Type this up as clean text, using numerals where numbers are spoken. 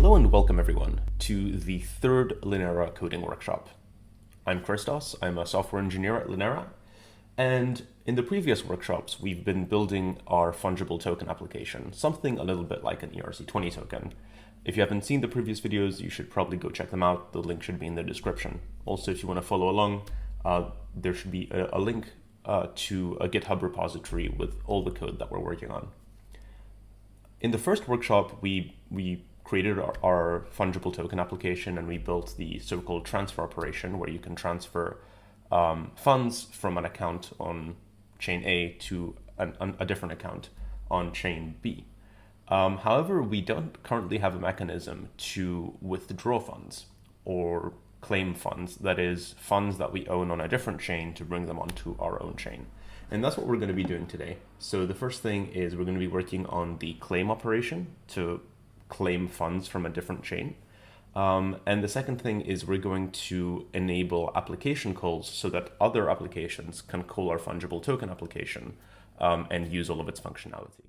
Hello and welcome everyone to the third Linera coding workshop. I'm Christos, I'm a software engineer at Linera, and in the previous workshops we've been building our fungible token application, something a little bit like an ERC20 token. If you haven't seen the previous videos, you should probably go check them out. The link should be in the description. Also, if you want to follow along, there should be a link to a GitHub repository with all the code that we're working on. In the first workshop, we created our fungible token application, and we built the so-called transfer operation where you can transfer funds from an account on chain A to a different account on chain B. However, we don't currently have a mechanism to withdraw funds or claim funds, that is, funds that we own on a different chain to bring them onto our own chain. And that's what we're going to be doing today. So the first thing is we're going to be working on the claim operation to claim funds from a different chain. And the second thing is we're going to enable application calls so that other applications can call our fungible token application and use all of its functionality.